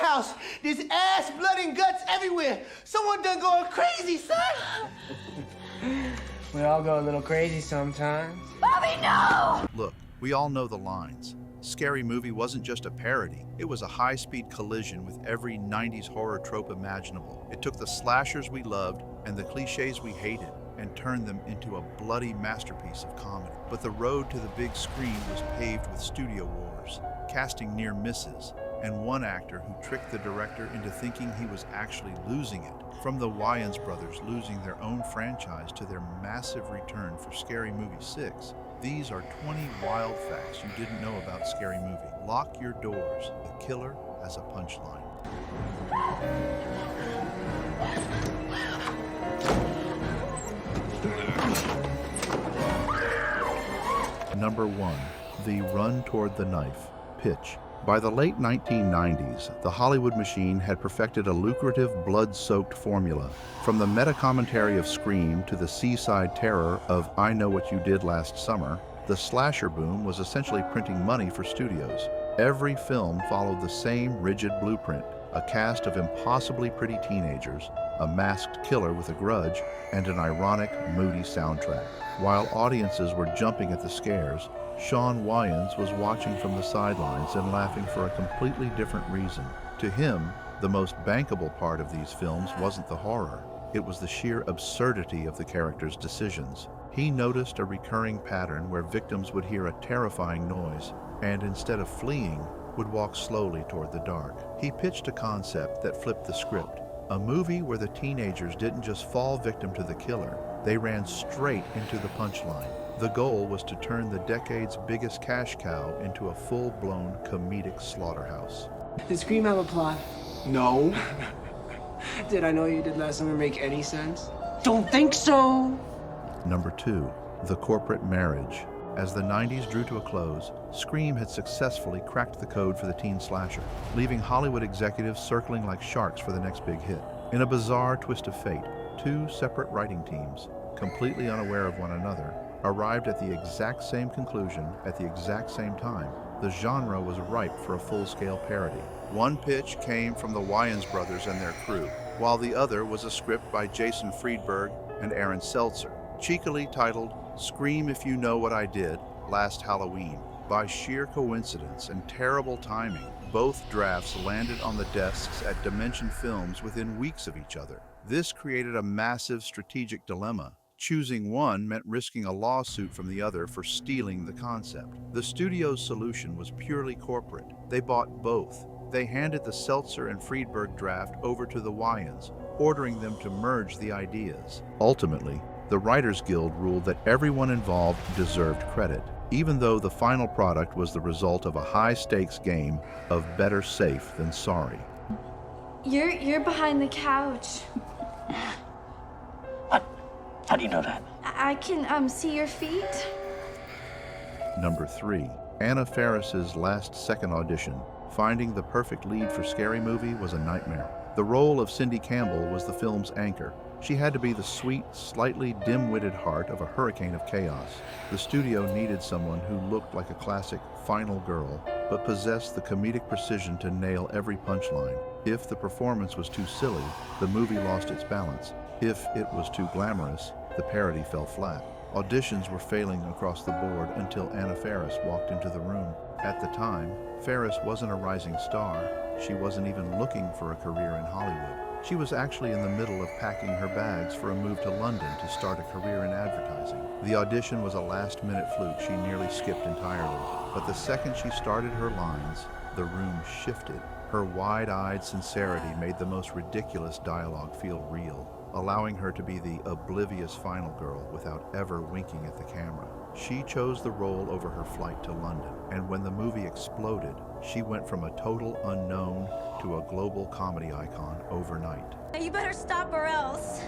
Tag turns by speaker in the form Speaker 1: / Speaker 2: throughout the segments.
Speaker 1: slaughterhouse. There's ass, blood, and guts everywhere. Someone done going crazy, son.
Speaker 2: We all go a little crazy sometimes.
Speaker 3: Bobby, no!
Speaker 4: Look, we all know the lines. Scary Movie wasn't just a parody. It was a high-speed collision with every 90s horror trope imaginable. It took the slashers we loved and the cliches we hated and turned them into a bloody masterpiece of comedy. But the road to the big screen was paved with studio wars, casting near misses, and one actor who tricked the director into thinking he was actually losing it. From the Wayans brothers losing their own franchise to their massive return for Scary Movie 6, these are 20 wild facts you didn't know about Scary Movie. Lock your doors. The killer has a punchline. Number 1. The Run Toward the Knife. Pitch. By the late 1990s, the Hollywood machine had perfected a lucrative, blood-soaked formula. From the meta-commentary of Scream to the seaside terror of I Know What You Did Last Summer, the slasher boom was essentially printing money for studios. Every film followed the same rigid blueprint: a cast of impossibly pretty teenagers, a masked killer with a grudge, and an ironic, moody soundtrack. While audiences were jumping at the scares, Sean Wayans was watching from the sidelines and laughing for a completely different reason. To him, the most bankable part of these films wasn't the horror. It was the sheer absurdity of the characters' decisions. He noticed a recurring pattern where victims would hear a terrifying noise and, instead of fleeing, would walk slowly toward the dark. He pitched a concept that flipped the script. A movie where the teenagers didn't just fall victim to the killer, they ran straight into the punchline. The goal was to turn the decade's biggest cash cow into a full-blown comedic slaughterhouse.
Speaker 2: Did Scream have a plot?
Speaker 1: No.
Speaker 2: Did I Know You Did Last Summer make any sense? Don't think so!
Speaker 4: Number 2. The Corporate Marriage. As the 90s drew to a close, Scream had successfully cracked the code for the teen slasher, leaving Hollywood executives circling like sharks for the next big hit. In a bizarre twist of fate, two separate writing teams, completely unaware of one another, arrived at the exact same conclusion at the exact same time. The genre was ripe for a full-scale parody. One pitch came from the Wayans brothers and their crew, while the other was a script by Jason Friedberg and Aaron Seltzer, cheekily titled Scream If You Know What I Did Last Halloween. By sheer coincidence and terrible timing, both drafts landed on the desks at Dimension Films within weeks of each other. This created a massive strategic dilemma. Choosing one meant risking a lawsuit from the other for stealing the concept. The studio's solution was purely corporate. They bought both. They handed the Seltzer and Friedberg draft over to the Wayans, ordering them to merge the ideas. Ultimately, the Writers Guild ruled that everyone involved deserved credit, even though the final product was the result of a high-stakes game of better safe than sorry.
Speaker 3: You're behind the couch.
Speaker 5: What? How do you know that?
Speaker 3: I can see your feet.
Speaker 4: Number 3. Anna Faris's last-second audition. Finding the perfect lead for Scary Movie was a nightmare. The role of Cindy Campbell was the film's anchor. She had to be the sweet, slightly dim-witted heart of a hurricane of chaos. The studio needed someone who looked like a classic final girl, but possessed the comedic precision to nail every punchline. If the performance was too silly, the movie lost its balance. If it was too glamorous, the parody fell flat. Auditions were failing across the board until Anna Faris walked into the room. At the time, Faris wasn't a rising star. She wasn't even looking for a career in Hollywood. She was actually in the middle of packing her bags for a move to London to start a career in advertising. The audition was a last-minute fluke she nearly skipped entirely. But the second she started her lines, the room shifted. Her wide-eyed sincerity made the most ridiculous dialogue feel real, allowing her to be the oblivious final girl without ever winking at the camera. She chose the role over her flight to London, and when the movie exploded, she went from a total unknown to a global comedy icon overnight.
Speaker 3: You better stop or else.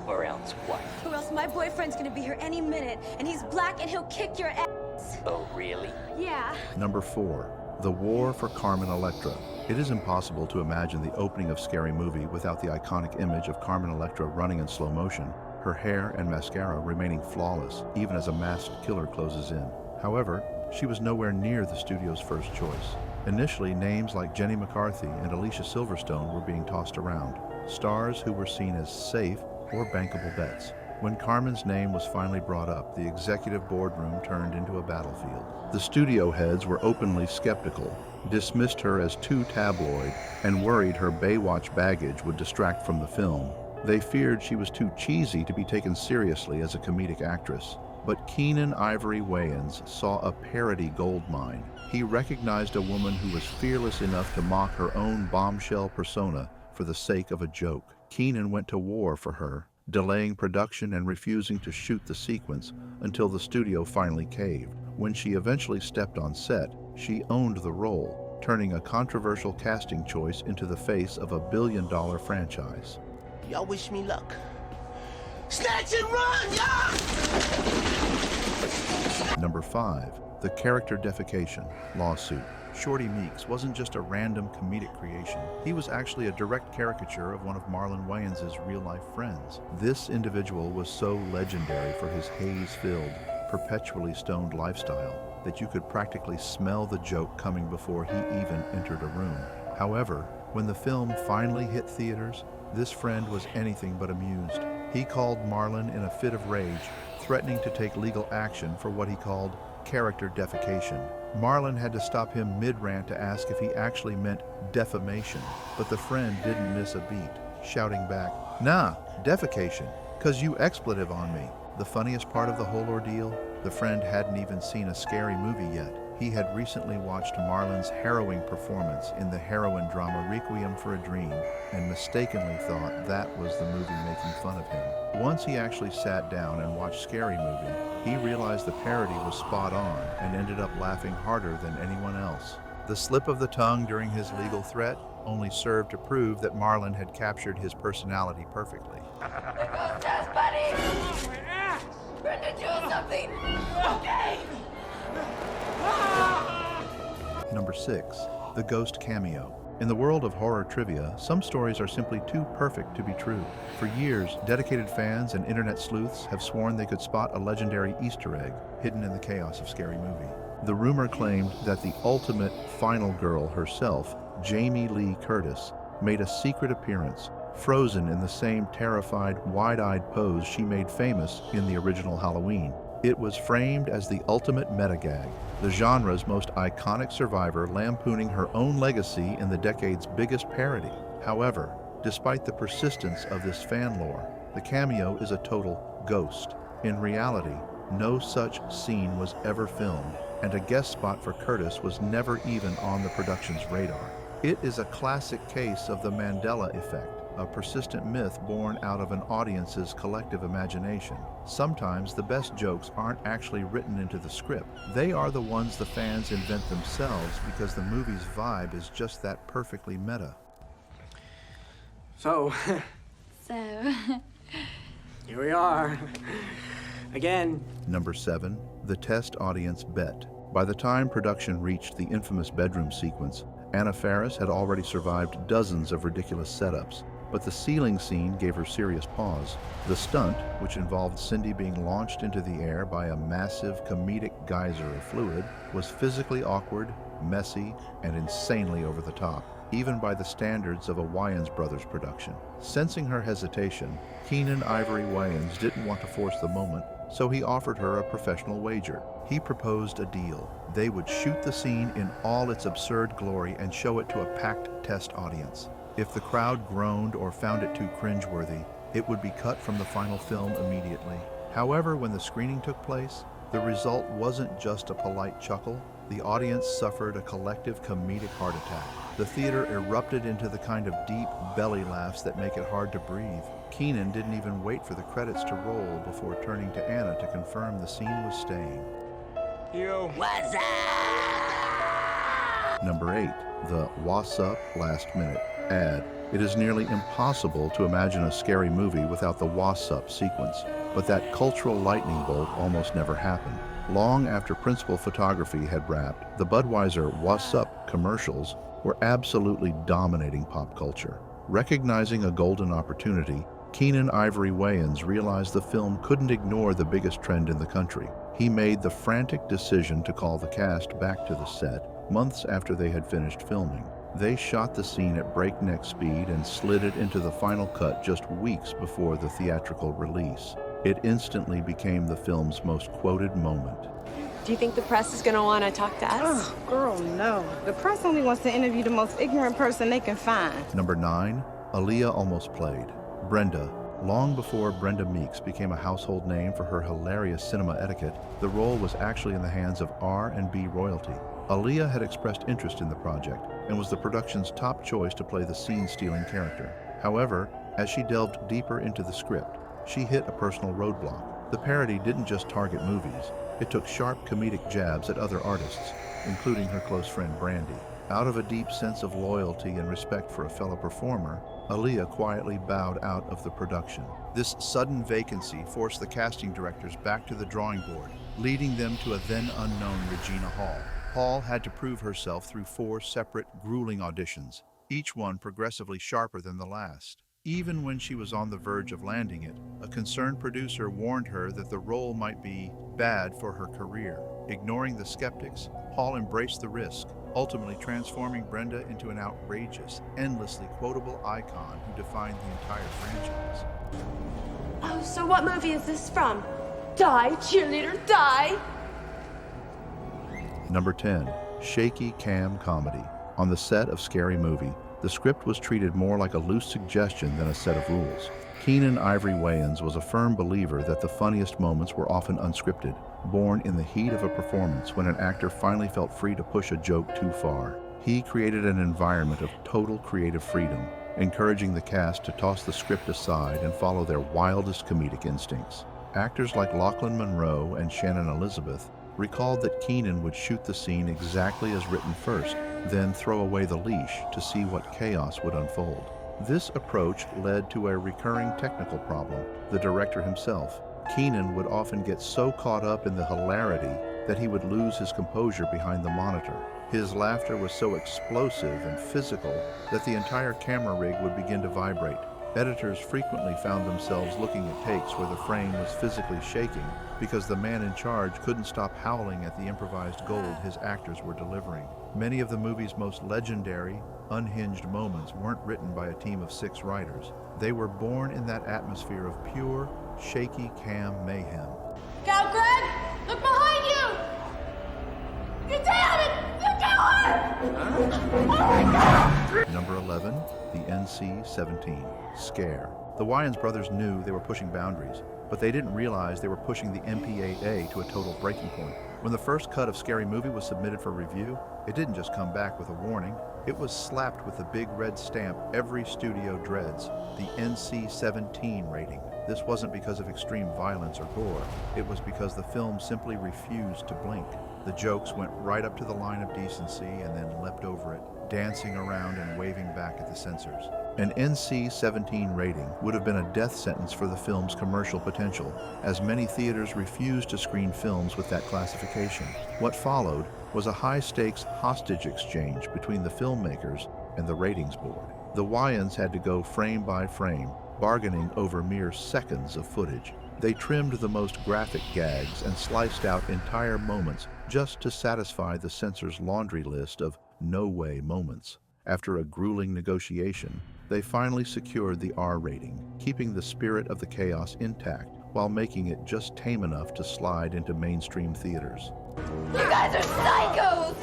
Speaker 5: Or else what?
Speaker 3: Or else my boyfriend's gonna be here any minute, and he's black and he'll kick your ass.
Speaker 5: Oh, really?
Speaker 3: Yeah.
Speaker 4: Number 4. The War for Carmen Electra. It is impossible to imagine the opening of Scary Movie without the iconic image of Carmen Electra running in slow motion, her hair and mascara remaining flawless even as a masked killer closes in. However, she was nowhere near the studio's first choice. Initially, names like Jenny McCarthy and Alicia Silverstone were being tossed around, stars who were seen as safe or bankable bets. When Carmen's name was finally brought up, the executive boardroom turned into a battlefield. The studio heads were openly skeptical, dismissed her as too tabloid, and worried her Baywatch baggage would distract from the film. They feared she was too cheesy to be taken seriously as a comedic actress. But Keenan Ivory Wayans saw a parody goldmine. He recognized a woman who was fearless enough to mock her own bombshell persona for the sake of a joke. Keenan went to war for her, delaying production and refusing to shoot the sequence until the studio finally caved. When she eventually stepped on set, she owned the role, turning a controversial casting choice into the face of a billion-dollar franchise.
Speaker 1: Y'all wish me luck. Snatch and run, y'all!
Speaker 4: Number 5. The character defecation lawsuit. Shorty Meeks wasn't just a random comedic creation. He was actually a direct caricature of one of Marlon Wayans' real-life friends. This individual was so legendary for his haze-filled, perpetually stoned lifestyle that you could practically smell the joke coming before he even entered a room. However, when the film finally hit theaters, this friend was anything but amused. He called Marlon in a fit of rage, threatening to take legal action for what he called character defecation. Marlon had to stop him mid-rant to ask if he actually meant defamation, but the friend didn't miss a beat, shouting back, "Nah, defecation, 'cause you expletive on me." The funniest part of the whole ordeal, the friend hadn't even seen a scary movie yet. He had recently watched Marlon's harrowing performance in the heroin drama Requiem for a Dream and mistakenly thought that was the movie making fun of him. Once he actually sat down and watched Scary Movie, he realized the parody was spot on and ended up laughing harder than anyone else. The slip of the tongue during his legal threat only served to prove that Marlon had captured his personality perfectly.
Speaker 6: There goes Tess, buddy! Brenda, do something! Okay!
Speaker 4: Number 6. The ghost cameo. In the world of horror trivia, some stories are simply too perfect to be true. For years, dedicated fans and internet sleuths have sworn they could spot a legendary Easter egg hidden in the chaos of Scary Movie. The rumor claimed that the ultimate final girl herself, Jamie Lee Curtis, made a secret appearance, frozen in the same terrified, wide-eyed pose she made famous in the original Halloween. It was framed as the ultimate meta-gag, the genre's most iconic survivor lampooning her own legacy in the decade's biggest parody. However, despite the persistence of this fan lore, the cameo is a total ghost. In reality, no such scene was ever filmed, and a guest spot for Curtis was never even on the production's radar. It is a classic case of the Mandela effect, a persistent myth born out of an audience's collective imagination. Sometimes the best jokes aren't actually written into the script. They are the ones the fans invent themselves because the movie's vibe is just that perfectly meta.
Speaker 2: So, here we are. Again.
Speaker 4: Number 7. The test audience bet. By the time production reached the infamous bedroom sequence, Anna Faris had already survived dozens of ridiculous setups. But the ceiling scene gave her serious pause. The stunt, which involved Cindy being launched into the air by a massive comedic geyser of fluid, was physically awkward, messy, and insanely over the top, even by the standards of a Wayans Brothers production. Sensing her hesitation, Keenan Ivory Wayans didn't want to force the moment, so he offered her a professional wager. He proposed a deal. They would shoot the scene in all its absurd glory and show it to a packed test audience. If the crowd groaned or found it too cringeworthy, it would be cut from the final film immediately. However, when the screening took place, the result wasn't just a polite chuckle. The audience suffered a collective comedic heart attack. The theater erupted into the kind of deep belly laughs that make it hard to breathe. Keenan didn't even wait for the credits to roll before turning to Anna to confirm the scene was staying.
Speaker 2: Yo.
Speaker 6: What's up?
Speaker 4: Number 8. The "What's Up" last minute ad. It is nearly impossible to imagine a scary movie without the "What's Up" sequence, but that cultural lightning bolt almost never happened. Long after principal photography had wrapped, the Budweiser "What's Up" commercials were absolutely dominating pop culture. Recognizing a golden opportunity, Keenan Ivory Wayans realized the film couldn't ignore the biggest trend in the country. He made the frantic decision to call the cast back to the set, months after they had finished filming. They shot the scene at breakneck speed and slid it into the final cut just weeks before the theatrical release. It instantly became the film's most quoted moment.
Speaker 7: Do you think the press is gonna want to talk to us?
Speaker 8: Oh, girl, no. The press only wants to interview the most ignorant person they can find.
Speaker 4: Number 9, Aaliyah almost played. Brenda. Long before Brenda Meeks became a household name for her hilarious cinema etiquette, the role was actually in the hands of R&B royalty. Aaliyah had expressed interest in the project and was the production's top choice to play the scene-stealing character. However, as she delved deeper into the script, she hit a personal roadblock. The parody didn't just target movies, it took sharp comedic jabs at other artists, including her close friend Brandy. Out of a deep sense of loyalty and respect for a fellow performer, Aaliyah quietly bowed out of the production. This sudden vacancy forced the casting directors back to the drawing board, leading them to a then-unknown Regina Hall. Hall had to prove herself through 4 separate, grueling auditions, each one progressively sharper than the last. Even when she was on the verge of landing it, a concerned producer warned her that the role might be bad for her career. Ignoring the skeptics, Hall embraced the risk, ultimately transforming Brenda into an outrageous, endlessly quotable icon who defined the entire franchise.
Speaker 7: Oh, so what movie is this from? Die, cheerleader, die!
Speaker 4: Number 10, shaky cam comedy. On the set of Scary Movie, the script was treated more like a loose suggestion than a set of rules. Keenan Ivory Wayans was a firm believer that the funniest moments were often unscripted, born in the heat of a performance when an actor finally felt free to push a joke too far. He created an environment of total creative freedom, encouraging the cast to toss the script aside and follow their wildest comedic instincts. Actors like Lachlan Monroe and Shannon Elizabeth recalled that Keenan would shoot the scene exactly as written first, then throw away the leash to see what chaos would unfold. This approach led to a recurring technical problem. The director himself, Keenan, would often get so caught up in the hilarity that he would lose his composure behind the monitor. His laughter was so explosive and physical that the entire camera rig would begin to vibrate. Editors frequently found themselves looking at takes where the frame was physically shaking because the man in charge couldn't stop howling at the improvised gold his actors were delivering. Many of the movie's most legendary, unhinged moments weren't written by a team of 6 writers. They were born in that atmosphere of pure, shaky cam mayhem.
Speaker 6: Go, Greg! Look behind you! You damn it! You do it! Oh my God!
Speaker 4: Number 11, the NC-17, Scare. The Wayans brothers knew they were pushing boundaries, but they didn't realize they were pushing the MPAA to a total breaking point. When the first cut of Scary Movie was submitted for review, it didn't just come back with a warning, it was slapped with the big red stamp every studio dreads, the NC-17 rating. This wasn't because of extreme violence or gore, it was because the film simply refused to blink. The jokes went right up to the line of decency and then leapt over it, dancing around and waving back at the censors. An NC-17 rating would have been a death sentence for the film's commercial potential, as many theaters refused to screen films with that classification. What followed was a high-stakes hostage exchange between the filmmakers and the ratings board. The Wayans had to go frame by frame, bargaining over mere seconds of footage. They trimmed the most graphic gags and sliced out entire moments just to satisfy the censor's laundry list of no-way moments. After a grueling negotiation, they finally secured the R rating, keeping the spirit of the chaos intact while making it just tame enough to slide into mainstream theaters.
Speaker 6: You guys are psychos!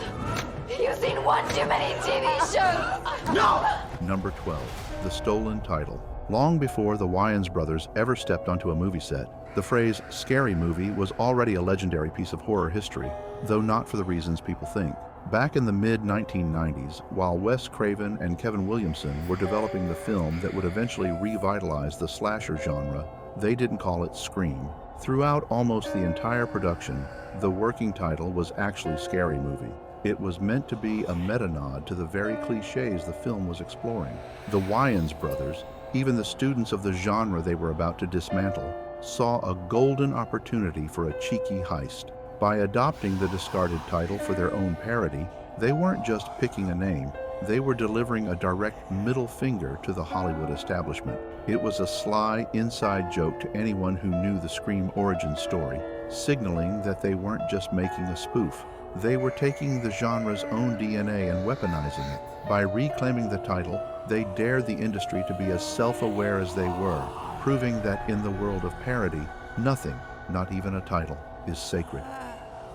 Speaker 6: You've seen one too many TV shows! No!
Speaker 4: Number 12, the stolen title. Long before the Wayans brothers ever stepped onto a movie set, the phrase "Scary Movie" was already a legendary piece of horror history, though not for the reasons people think. Back in the mid-1990s, while Wes Craven and Kevin Williamson were developing the film that would eventually revitalize the slasher genre, they didn't call it Scream. Throughout almost the entire production, the working title was actually Scary Movie. It was meant to be a meta-nod to the very cliches the film was exploring. The Wayans brothers, even the students of the genre they were about to dismantle, saw a golden opportunity for a cheeky heist. By adopting the discarded title for their own parody, they weren't just picking a name, they were delivering a direct middle finger to the Hollywood establishment. It was a sly inside joke to anyone who knew the Scream origin story, signaling that they weren't just making a spoof, They were taking the genre's own DNA and weaponizing it. By reclaiming the title, they dared the industry to be as self-aware as they were, proving that in the world of parody, nothing, not even a title, is sacred.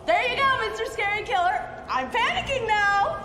Speaker 6: There you go, Mr. Scary Killer. I'm panicking now.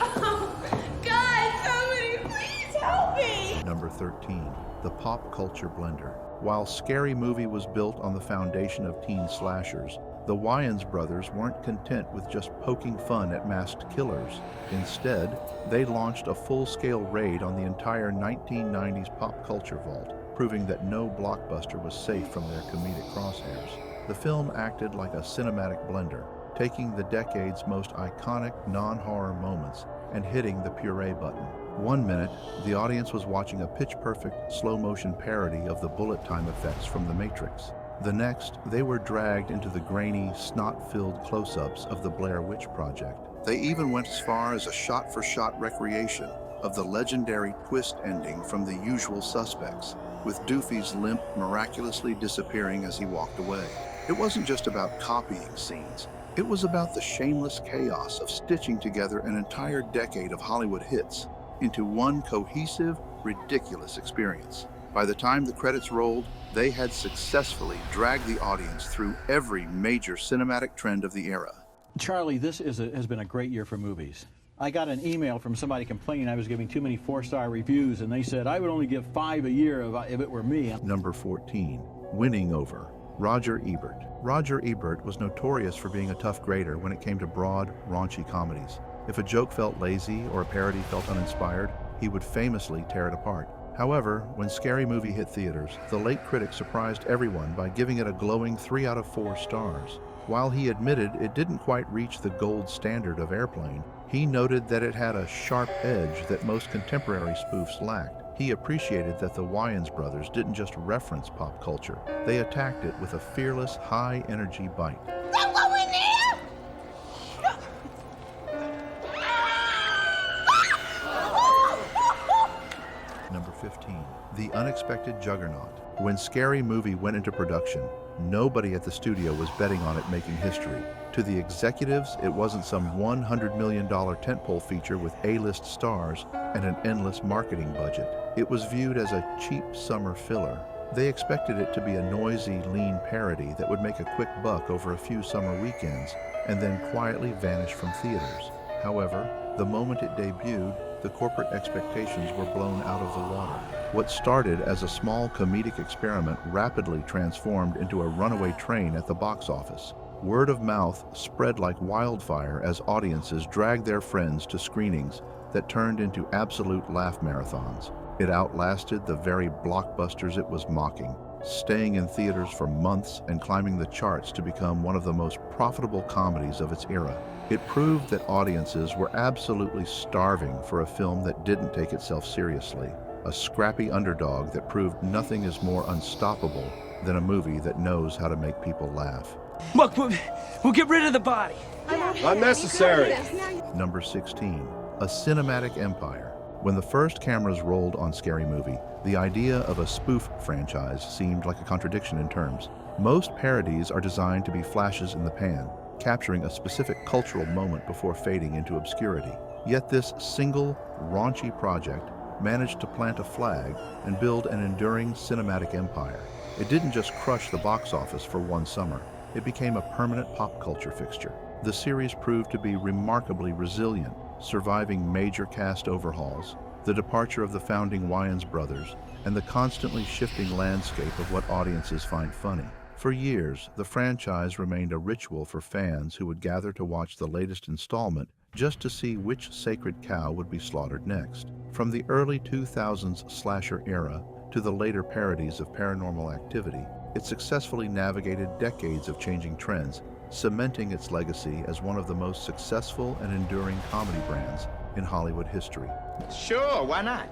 Speaker 6: Oh, God, somebody please help me.
Speaker 4: Number 13, the pop culture blender. While Scary Movie was built on the foundation of teen slashers, the Wayans brothers weren't content with just poking fun at masked killers. Instead, they launched a full-scale raid on the entire 1990s pop culture vault, proving that no blockbuster was safe from their comedic crosshairs. The film acted like a cinematic blender, taking the decade's most iconic non-horror moments and hitting the puree button. One minute, the audience was watching a pitch-perfect slow-motion parody of the bullet time effects from The Matrix. The next, they were dragged into the grainy, snot-filled close-ups of the Blair Witch Project. They even went as far as a shot-for-shot recreation of the legendary twist ending from The Usual Suspects, with Doofy's limp miraculously disappearing as he walked away. It wasn't just about copying scenes. It was about the shameless chaos of stitching together an entire decade of Hollywood hits into one cohesive, ridiculous experience. By the time the credits rolled, they had successfully dragged the audience through every major cinematic trend of the era.
Speaker 9: Charlie, this has been a great year for movies. I got an email from somebody complaining I was giving too many 4-star reviews, and they said I would only give 5 a year if it were me.
Speaker 4: Number 14, winning over. Roger Ebert. Roger Ebert was notorious for being a tough grader when it came to broad, raunchy comedies. If a joke felt lazy or a parody felt uninspired, he would famously tear it apart. However, when Scary Movie hit theaters, the late critic surprised everyone by giving it a glowing 3 out of 4 stars. While he admitted it didn't quite reach the gold standard of Airplane, he noted that it had a sharp edge that most contemporary spoofs lacked. He appreciated that the Wayans brothers didn't just reference pop culture, they attacked it with a fearless, high-energy bite.
Speaker 6: That's what we need!
Speaker 4: Number 15, the unexpected juggernaut. When Scary Movie went into production, nobody at the studio was betting on it making history. To the executives, it wasn't some $100 million tentpole feature with A-list stars and an endless marketing budget. It was viewed as a cheap summer filler. They expected it to be a noisy, lean parody that would make a quick buck over a few summer weekends and then quietly vanish from theaters. However, the moment it debuted, the corporate expectations were blown out of the water. What started as a small comedic experiment rapidly transformed into a runaway train at the box office. Word of mouth spread like wildfire as audiences dragged their friends to screenings that turned into absolute laugh marathons. It outlasted the very blockbusters it was mocking, staying in theaters for months and climbing the charts to become one of the most profitable comedies of its era. It proved that audiences were absolutely starving for a film that didn't take itself seriously, a scrappy underdog that proved nothing is more unstoppable than a movie that knows how to make people laugh.
Speaker 2: Look, we'll get rid of the body.
Speaker 10: Unnecessary.
Speaker 4: Number 16, a cinematic empire. When the first cameras rolled on Scary Movie, the idea of a spoof franchise seemed like a contradiction in terms. Most parodies are designed to be flashes in the pan, capturing a specific cultural moment before fading into obscurity. Yet this single, raunchy project managed to plant a flag and build an enduring cinematic empire. It didn't just crush the box office for one summer. It became a permanent pop culture fixture. The series proved to be remarkably resilient, surviving major cast overhauls, the departure of the founding Wayans brothers, and the constantly shifting landscape of what audiences find funny. For years, the franchise remained a ritual for fans who would gather to watch the latest installment just to see which sacred cow would be slaughtered next. From the early 2000s slasher era to the later parodies of Paranormal Activity, it successfully navigated decades of changing trends, cementing its legacy as one of the most successful and enduring comedy brands in Hollywood history.
Speaker 11: Sure, why not?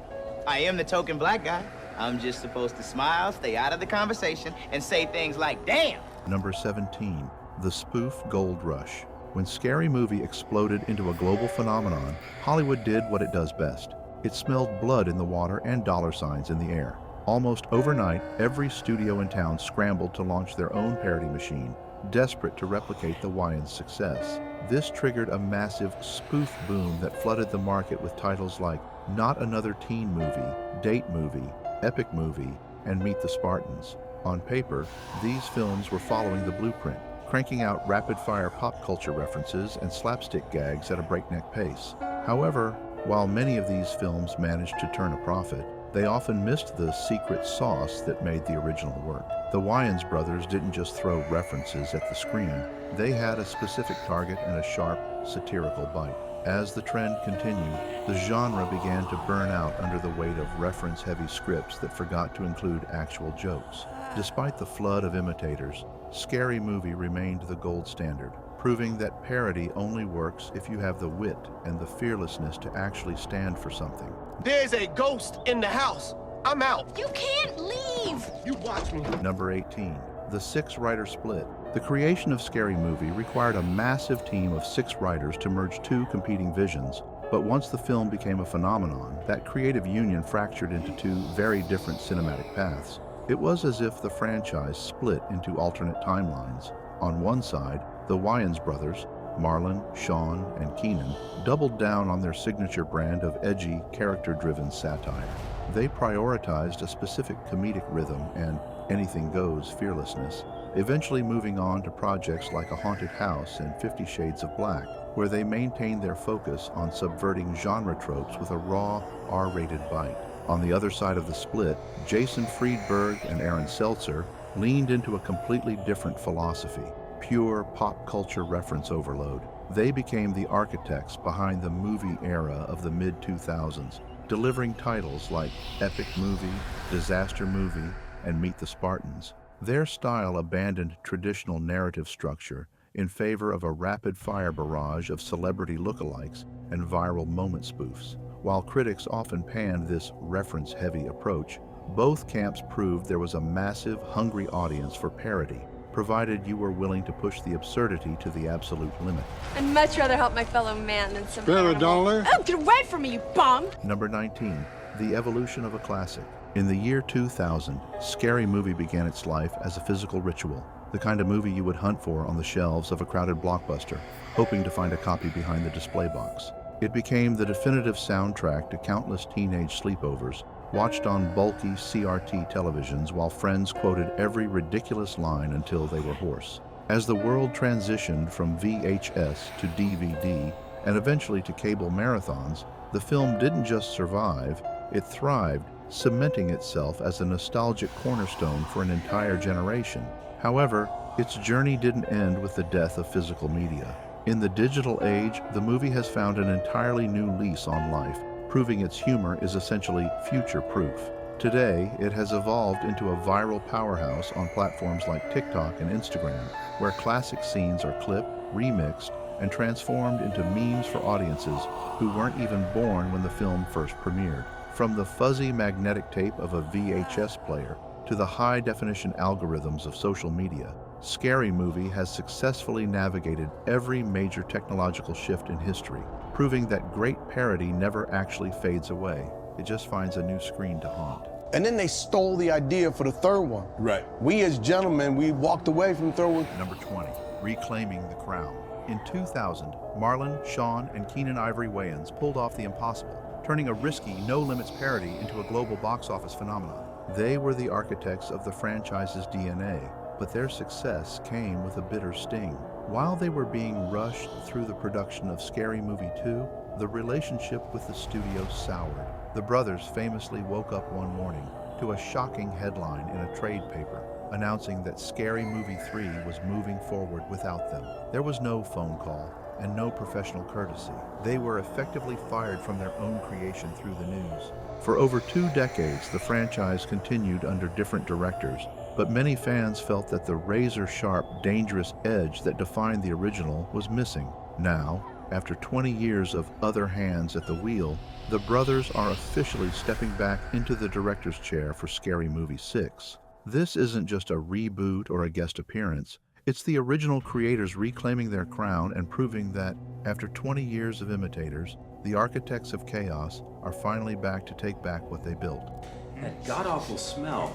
Speaker 11: I am the token black guy. I'm just supposed to smile, stay out of the conversation, and say things like, damn!
Speaker 4: Number 17, the spoof gold rush. When Scary Movie exploded into a global phenomenon, Hollywood did what it does best. It smelled blood in the water and dollar signs in the air. Almost overnight, every studio in town scrambled to launch their own parody machine, desperate to replicate the Wayans' success. This triggered a massive spoof boom that flooded the market with titles like Not Another Teen Movie, Date Movie, Epic Movie, and Meet the Spartans. On paper, these films were following the blueprint, cranking out rapid-fire pop culture references and slapstick gags at a breakneck pace. However, while many of these films managed to turn a profit, they often missed the secret sauce that made the original work. The Wayans brothers didn't just throw references at the screen, they had a specific target and a sharp, satirical bite. As the trend continued, the genre began to burn out under the weight of reference-heavy scripts that forgot to include actual jokes. Despite the flood of imitators, Scary Movie remained the gold standard, proving that parody only works if you have the wit and the fearlessness to actually stand for something.
Speaker 1: There's a ghost in the house. I'm out.
Speaker 3: You can't leave!
Speaker 1: You watch me.
Speaker 4: Number 18, the 6-writer split. The creation of Scary Movie required a massive team of 6 writers to merge 2 competing visions, but once the film became a phenomenon, that creative union fractured into 2 very different cinematic paths. It was as if the franchise split into alternate timelines. On one side, the Wayans brothers, Marlon, Sean, and Keenan, doubled down on their signature brand of edgy, character-driven satire. They prioritized a specific comedic rhythm and anything-goes fearlessness, eventually moving on to projects like A Haunted House and 50 Shades of Black, where they maintained their focus on subverting genre tropes with a raw, R-rated bite. On the other side of the split, Jason Friedberg and Aaron Seltzer leaned into a completely different philosophy, pure pop culture reference overload. They became the architects behind the movie era of the mid-2000s, delivering titles like Epic Movie, Disaster Movie, and Meet the Spartans. Their style abandoned traditional narrative structure in favor of a rapid-fire barrage of celebrity lookalikes and viral moment spoofs. While critics often panned this reference-heavy approach, both camps proved there was a massive, hungry audience for parody, provided you were willing to push the absurdity to the absolute limit.
Speaker 7: I'd much rather help my fellow man than some
Speaker 10: $1.
Speaker 7: Oh, get away from me, you bum!
Speaker 4: Number 19, the evolution of a classic. In the year 2000, Scary Movie began its life as a physical ritual, the kind of movie you would hunt for on the shelves of a crowded Blockbuster, hoping to find a copy behind the display box. It became the definitive soundtrack to countless teenage sleepovers, watched on bulky CRT televisions while friends quoted every ridiculous line until they were hoarse. As the world transitioned from VHS to DVD and eventually to cable marathons, the film didn't just survive, it thrived, cementing itself as a nostalgic cornerstone for an entire generation. However, its journey didn't end with the death of physical media. In the digital age, the movie has found an entirely new lease on life, proving its humor is essentially future-proof. Today, it has evolved into a viral powerhouse on platforms like TikTok and Instagram, where classic scenes are clipped, remixed, and transformed into memes for audiences who weren't even born when the film first premiered. From the fuzzy magnetic tape of a VHS player to the high-definition algorithms of social media, Scary Movie has successfully navigated every major technological shift in history, proving that great parody never actually fades away. It just finds a new screen to haunt.
Speaker 10: And then they stole the idea for the third one. Right. We as gentlemen, we walked away from the third one.
Speaker 4: Number 20, reclaiming the crown. In 2000, Marlon, Sean, and Keenan Ivory Wayans pulled off the impossible, turning a risky, no-limits parody into a global box office phenomenon. They were the architects of the franchise's DNA, but their success came with a bitter sting. While they were being rushed through the production of Scary Movie 2, the relationship with the studio soured. The brothers famously woke up one morning to a shocking headline in a trade paper announcing that Scary Movie 3 was moving forward without them. There was no phone call and no professional courtesy. They were effectively fired from their own creation through the news. For over 2 decades, the franchise continued under different directors, but many fans felt that the razor-sharp, dangerous edge that defined the original was missing. Now, after 20 years of other hands at the wheel, the brothers are officially stepping back into the director's chair for Scary Movie 6. This isn't just a reboot or a guest appearance. It's the original creators reclaiming their crown and proving that, after 20 years of imitators, the architects of chaos are finally back to take back what they built.
Speaker 2: That god-awful smell.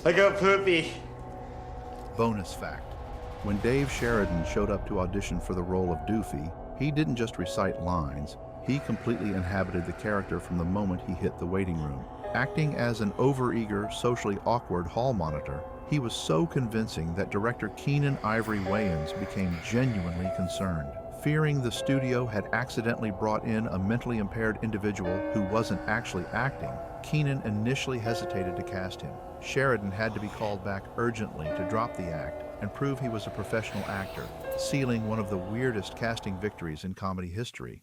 Speaker 1: I got poopy.
Speaker 4: Bonus fact. When Dave Sheridan showed up to audition for the role of Doofy, he didn't just recite lines, he completely inhabited the character from the moment he hit the waiting room. Acting as an overeager, socially awkward hall monitor, he was so convincing that director Keenan Ivory Wayans became genuinely concerned. Fearing the studio had accidentally brought in a mentally impaired individual who wasn't actually acting, Keenan initially hesitated to cast him. Sheridan had to be called back urgently to drop the act and prove he was a professional actor, sealing one of the weirdest casting victories in comedy history.